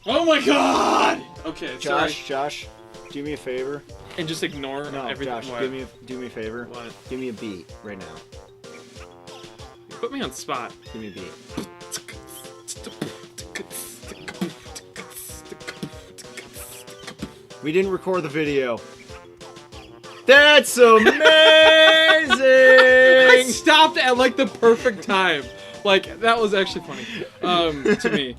Oh my god! Okay, sorry. Josh, do me a favor. And just ignore everything. Josh, do me a favor. What? Give me a beat right now. You put me on spot. Give me a beat. We didn't record the video. That's amazing! I stopped at like the perfect time. Like, that was actually funny. To me.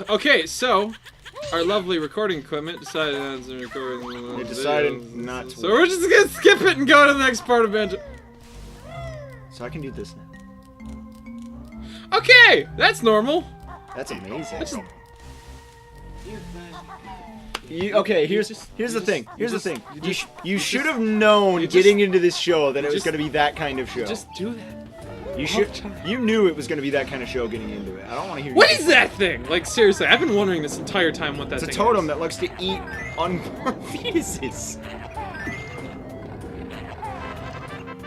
Okay, so our lovely recording equipment decided on some recording. They decided not to. So we're just gonna skip it and go to the next part of Banjo. So I can do this now. Okay, that's normal. That's amazing. That's just, Okay, here's the thing. Here's the thing. You should have known getting into this show that it was going to be that kind of show. just do that. You knew it was going to be that kind of show getting into it. I don't want to hear. What is that thing? Like, seriously, I've been wondering this entire time what that thing is. It's a totem that likes to eat unborn fetuses.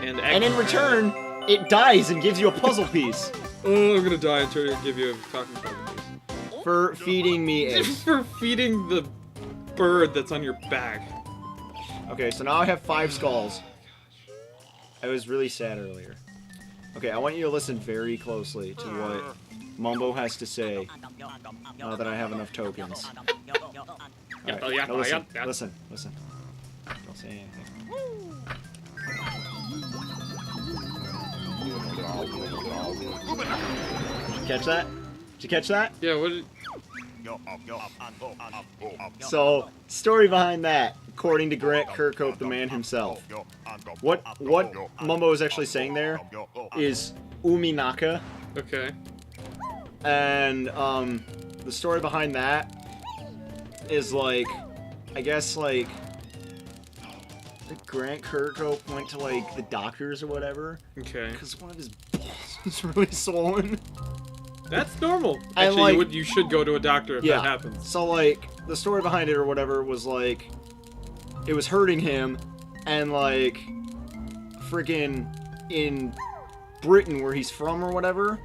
And in return, it dies and gives you a puzzle piece. Oh, I'm gonna die and try to give you a talking puzzle piece. For feeding me eggs. For feeding the bird that's on your back. Okay, so now I have 5 skulls. I was really sad earlier. Okay, I want you to listen very closely to what Mumbo has to say now that I have enough tokens. Alright, now listen. Don't say anything. Did you catch that? Did you catch that? Yeah, what did... So, story behind that, according to Grant Kirkhope, the man himself. What Mumbo is actually saying there is Uminaka. Okay. And, the story behind that is, like, I guess, like, Grant Kirkhope went to, like, the doctors or whatever. Okay. Because one of his balls was really swollen. That's normal. And, Actually, like, you should go to a doctor if that happens. So, like, the story behind it or whatever was, like, it was hurting him, and, like, freaking in Britain, where he's from or whatever,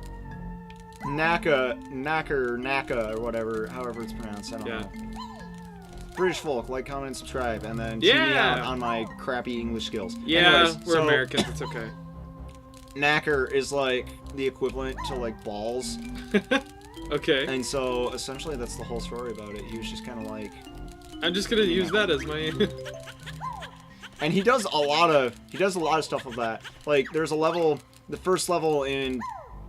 Naka, or whatever, however it's pronounced, I don't know. British folk, like, comment, and subscribe, and then tune me out on my crappy English skills. Yeah, anyways, we're Americans, it's okay. Knacker is, like, the equivalent to, like, balls. Okay. And so, essentially, that's the whole story about it. He was just kind of like... I'm just gonna use that as my... And he does a lot of stuff with that. Like, there's a level... The first level in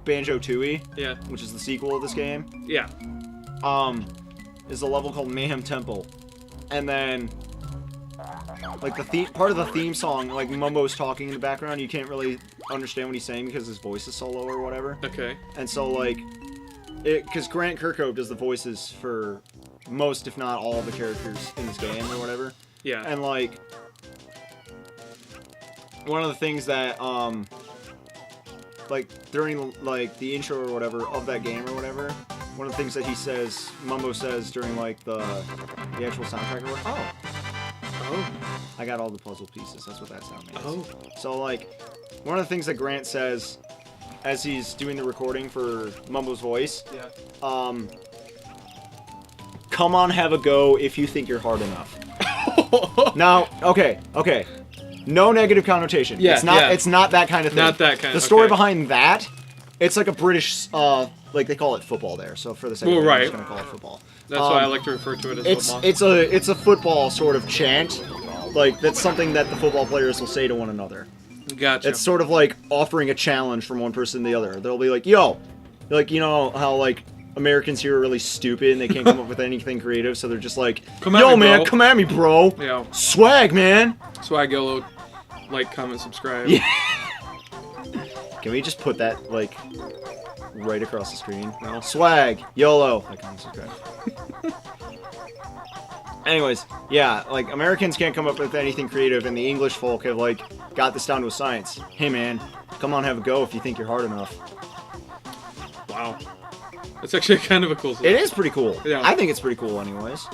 Banjo Tooie, which is the sequel of this game, is a level called Mayhem Temple. And then... Like, part of the theme song, like, Mumbo's talking in the background, you can't really understand what he's saying because his voice is so low or whatever. Okay. And so, like, because Grant Kirkhope does the voices for most, if not all, of the characters in this game or whatever. Yeah. And, like, one of the things that, like, during, like, the intro or whatever of that game or whatever, one of the things that he says, Mumbo says during, like, the actual soundtrack or whatever, I got all the puzzle pieces. That's what that sound means. So, like, one of the things that Grant says as he's doing the recording for Mumbo's voice, come on, have a go if you think you're hard enough. Now, okay. No negative connotation. It's not that kind of thing. Not that kind. The story behind that, it's like a British, like they call it football there. So for the sake of it, I'm just gonna call it football. That's why I like to refer to it as football. It's a football sort of chant. Like, that's something that the football players will say to one another. Gotcha. It's sort of like offering a challenge from one person to the other. They'll be like, yo! Like, you know how, like, Americans here are really stupid and they can't come up with anything creative, so they're just like, yo, man, come at me, bro! Yeah. Swag, man! Swag, YOLO, like, comment, subscribe. Yeah. Can we just put that, like, right across the screen? No. Swag, YOLO, like, comment, subscribe. Anyways, yeah, like, Americans can't come up with anything creative, and the English folk have, like, got this down to a science. Hey, man, come on, have a go if you think you're hard enough. Wow. That's actually kind of a cool story. It is pretty cool. Yeah. I think it's pretty cool, anyways.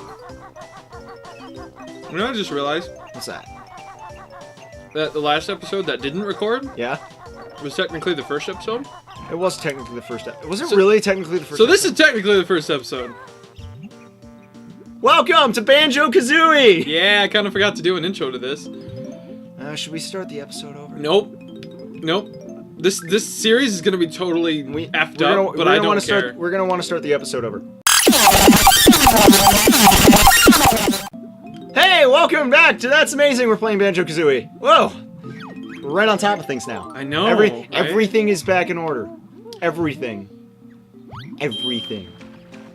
You know what I just realized? What's that? That the last episode that didn't record was technically the first episode? It was technically the first episode. Was it really technically the first episode? So this is technically the first episode. Welcome to Banjo Kazooie! Yeah, I kind of forgot to do an intro to this. Should we start the episode over? Nope. This series is gonna be totally effed up, but I don't care. We're gonna want to start the episode over. Hey, welcome back to That's Amazing. We're playing Banjo Kazooie. Whoa, we're right on top of things now. I know. Everything right? is back in order. Everything.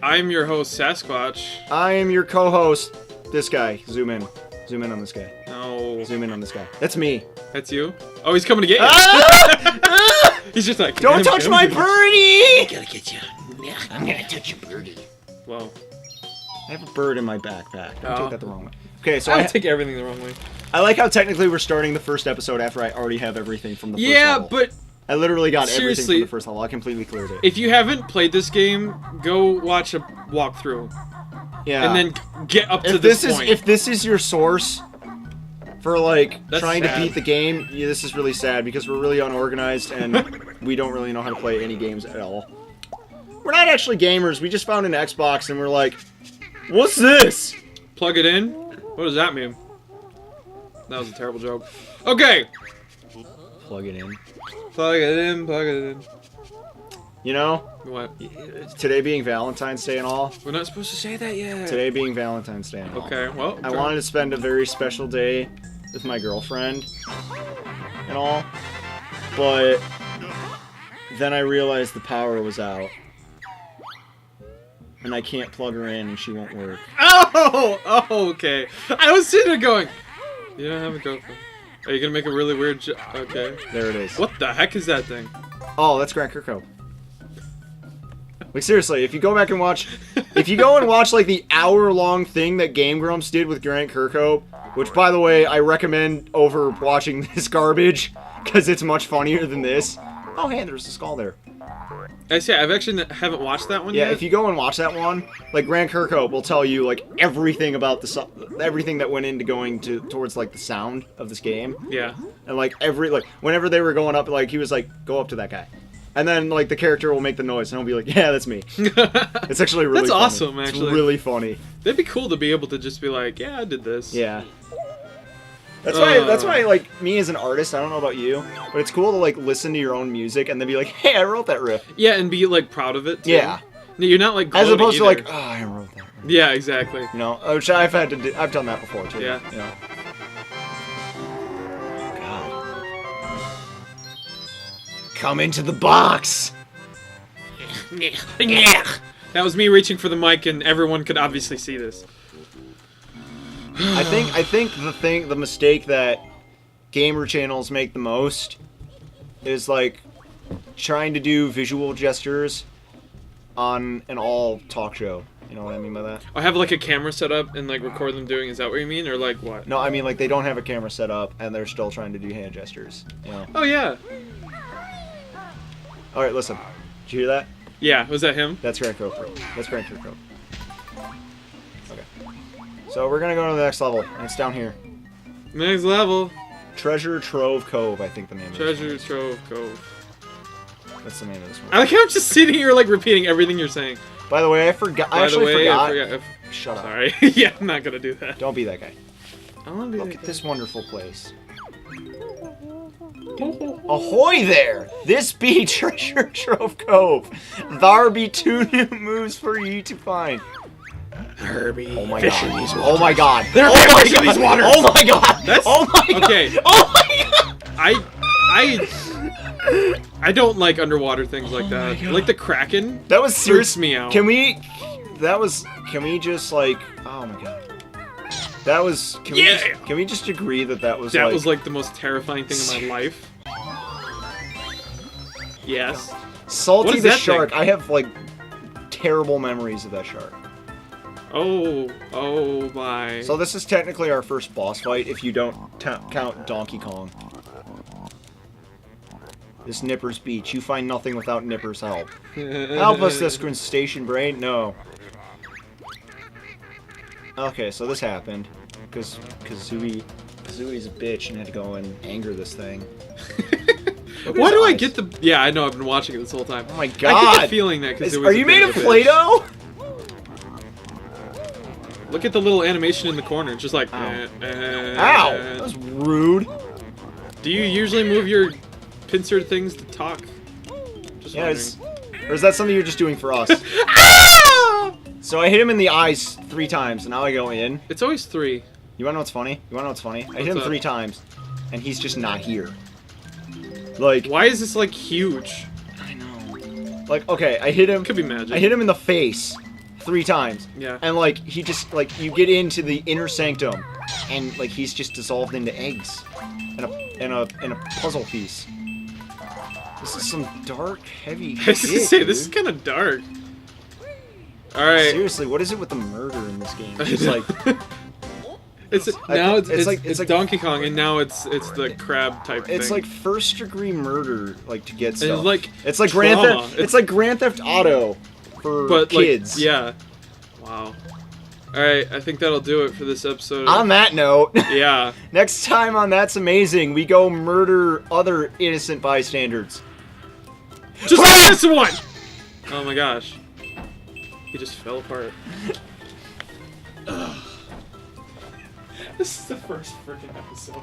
I'm your host, Sasquatch. I am your co-host. This guy. Zoom in. Zoom in on this guy. No. Zoom in on this guy. That's me. That's you? Oh, he's coming to get you. He's just like, don't touch my birdie! I'm gonna get you. I'm gonna touch your birdie. Whoa. I have a bird in my backpack. Don't take that the wrong way. Okay, so I take everything the wrong way. I like how technically we're starting the first episode after I already have everything from the first level. But I literally got everything seriously, from the first level. I completely cleared it. if you haven't played this game, go watch a walkthrough. Yeah. And then get up to if this this point. If this is your source for like That's trying sad. to beat the game, yeah, this is really sad because we're really unorganized and we don't really know how to play any games at all. We're not actually gamers. We just found an Xbox and we're like, what's this? Plug it in? What does that mean? That was a terrible joke. Okay. Plug it in. Plug it in, plug it in. You know, What? today being Valentine's Day and all. We're not supposed to say that yet. Today being Valentine's Day and all. Okay, well. I wanted to spend a very special day with my girlfriend and all, but then I realized the power was out. And I can't plug her in and she won't work. Oh, okay. I was sitting there going, you don't have a girlfriend. Are you gonna make a really weird okay. There it is. What the heck is that thing? Oh, that's Grant Kirkhope. Like seriously, if you go back and watch, like the hour-long thing that Game Grumps did with Grant Kirkhope, which by the way I recommend over watching this garbage because it's much funnier than this. Oh hey, there's a skull there. I see. I've actually haven't watched that one Yeah, yet. if you go and watch that one, like Grant Kirkhope will tell you like everything about everything that went into going towards like the sound of this game, Yeah. and like whenever they were going up, like he was like, go up to that guy, and then like the character will make the noise and he'll be like, yeah, that's me. It's actually really That's funny. awesome, actually. It's really funny. That'd be cool to be able to just be like, yeah, I did this. Yeah. That's why like me as an artist, I don't know about you, but it's cool to like listen to your own music and then be like, hey, I wrote that riff. Yeah, and be like proud of it too. Yeah. No, you're not like As gloating opposed to either. like, oh, I wrote that riff. Yeah, exactly. You know, which I've done that before too. Yeah. You know. God. Come into the box. That was me reaching for the mic, and everyone could obviously see this. I think the mistake that gamer channels make the most is like trying to do visual gestures on an all talk show. You know what I mean by that? I have like a camera set up and like record them doing. Is that what you mean, or like what? No, I mean like they don't have a camera set up and they're still trying to do hand gestures. You know. Oh yeah. All right, listen. Did you hear that? Yeah. Was that him? That's Grant Kirkhope. That's Grant Kirkhope. Okay. So we're gonna go to the next level, and it's down here. Next level. Treasure Trove Cove, I think the name of this Treasure one is. Trove Cove. That's the name of this one. I like how I'm just sitting here like repeating everything you're saying. By the way, I forgot. I By the actually way, forgot. I forgot. Shut up. Sorry. Yeah, I'm not gonna do that. Don't be that guy. I wanna be Look that at guy. this wonderful place. Ahoy there! This be Treasure Trove Cove. There be 2 new moves for you to find. Herbie. Oh my fish in god. these Oh waters. my god. They're Oh my fish in god. these waters. Oh my god. That's Oh my god. okay. Oh my god. I don't like underwater things like that. God. Like the Kraken. That was Freaks serious. me out. Can we just like? Oh my god. That was. Can we just agree that was That like? was like the most terrifying thing in my life. Yes. What Salty is the that shark. thing? I have like terrible memories of that shark. Oh my. So this is technically our first boss fight if you don't count Donkey Kong. This Nipper's Beach. You find nothing without Nipper's help. Help us, this station brain. No. Okay, so this happened because Kazooie's a bitch and had to go and anger this thing. Why do I get the? Yeah, I know. I've been watching it this whole time. Oh my I get god! the feeling that because Are you made of Play-Doh? Look at the little animation in the corner. It's just like. Ow. Ow! That was rude. Do you usually move your pincer things to talk? Just Yeah, wondering. or is that something you're just doing for us? So I hit him in the eyes 3 times, and now I go in. It's always 3. You wanna know what's funny? I hit him up? 3 times, and he's just not here. Like, Why is this like huge? I know. Like, okay, I hit him. Could be magic. I hit him in the face 3 times. Yeah. And like, he just like you get into the inner sanctum, and like he's just dissolved into eggs, in a puzzle piece. This is some dark, heavy I was gonna shit, say, dude. this is kind of dark. Alright. Seriously, what is it with the murder in this game? It's like, it's like Donkey Kong, and now it's the crab type thing. it's like first-degree murder, like to get And stuff. like It's like trauma. Grand Theft. It's like Grand Theft Auto for but kids. Like, yeah. Wow. Alright, I think that'll do it for this episode. On that note, Yeah. next time on That's Amazing, we go murder other innocent bystanders. Just like this one! Oh my gosh. He just fell apart. This is the first freaking episode.